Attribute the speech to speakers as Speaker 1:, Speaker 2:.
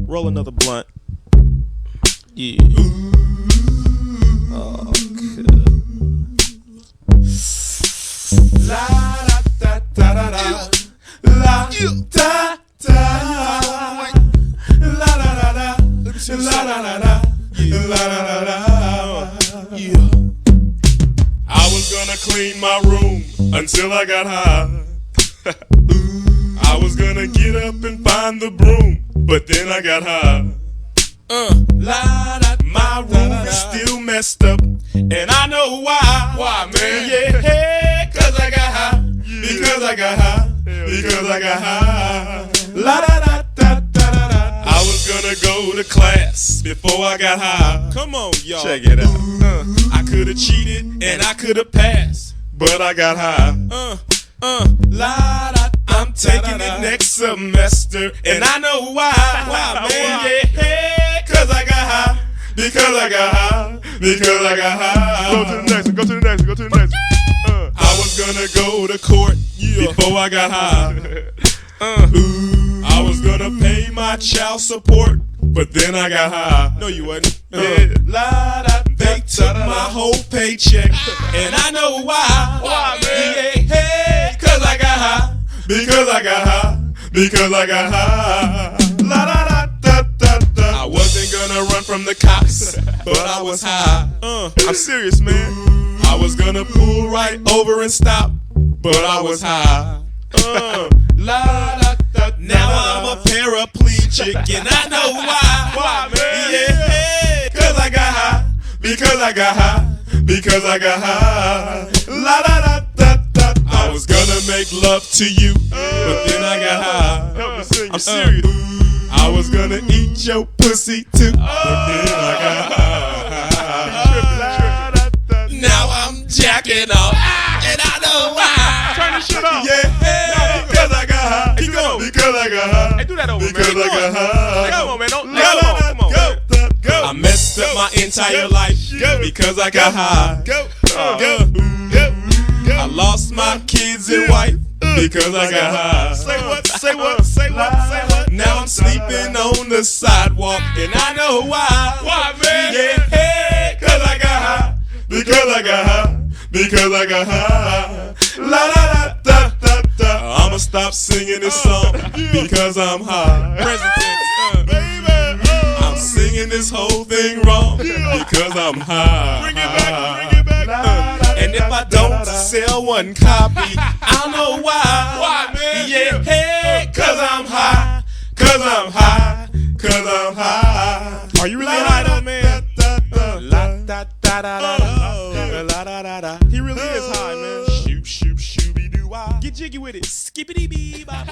Speaker 1: Roll another blunt. Yeah. Oh,
Speaker 2: La da da da da da. La da da. La da da da. La da da da. La da da da. Yeah. I was gonna clean my room until I got high. I was gonna get up and find the broom, but then I got high. My room is still messed up, and I know why. Why, man? Yeah, cause I got high. Because I got high. Because I got high. La da da da da da da. I was gonna go to class before I got high.
Speaker 1: come on, y'all.
Speaker 2: Check it out. I could've cheated and I could've passed, but I got high. La da. I'm taking it next semester, and I know why. Why, man? Yeah, cause I got high. Because I got high. Because I got high.
Speaker 1: Go to the next one. Go to the next one. Go to the next one.
Speaker 2: I was gonna go to court before I got high. I was gonna pay my child support, but then I got high.
Speaker 1: No, you wasn't.
Speaker 2: They took my whole paycheck, and I know why.
Speaker 1: Why, man?
Speaker 2: Yeah, cause I got high. Because I got high. Because I got high. La da da da da da. I wasn't gonna run from the cops, but I was high.
Speaker 1: I'm serious, man.
Speaker 2: I was gonna pull right over and stop, but I was high. La da da. Now I'm a paraplegic, and I know why.
Speaker 1: Why, man?
Speaker 2: Yeah, cause I got high. Because I got high. Because I got high. La da da da da. I was gonna make love to you, but then I got high.
Speaker 1: Help me sing. I'm serious.
Speaker 2: I was gonna eat your pussy too, but then I got high. Now I'm jacking off, and I know why.
Speaker 1: Turn this shit off.
Speaker 2: Yeah, because I got high.
Speaker 1: Keep going.
Speaker 2: Because I got high.
Speaker 1: Hey, do that over,
Speaker 2: Because
Speaker 1: man.
Speaker 2: I got high.
Speaker 1: Come on, man. Don't.
Speaker 2: La,
Speaker 1: Come on.
Speaker 2: go,
Speaker 1: Man.
Speaker 2: go. I messed up my entire life because I got high. I lost my kids and wife because I got high.
Speaker 1: Say what? Say what? Say what? Say what?
Speaker 2: Now I'm sleeping on the sidewalk, and I know why.
Speaker 1: Why, man?
Speaker 2: Yeah, cause I got high. Because I got high. Because I got high. La da da da da. I'ma stop singing this song because I'm high.
Speaker 1: Present tense.
Speaker 2: Baby, I'm singing this whole thing wrong because I'm high.
Speaker 1: Bring it back. Bring it back.
Speaker 2: And if I don't sell one copy, I don't know why.
Speaker 1: Why, man?
Speaker 2: Yeah, hey, cause I'm high. Cause I'm high. Cause I'm high.
Speaker 1: Are you really high though, man?
Speaker 2: La da da da da da. La da da da.
Speaker 1: He really is high, man.
Speaker 2: Shoop, shoop, shooby doo wah.
Speaker 1: Get jiggy with it. Skippity bee bop.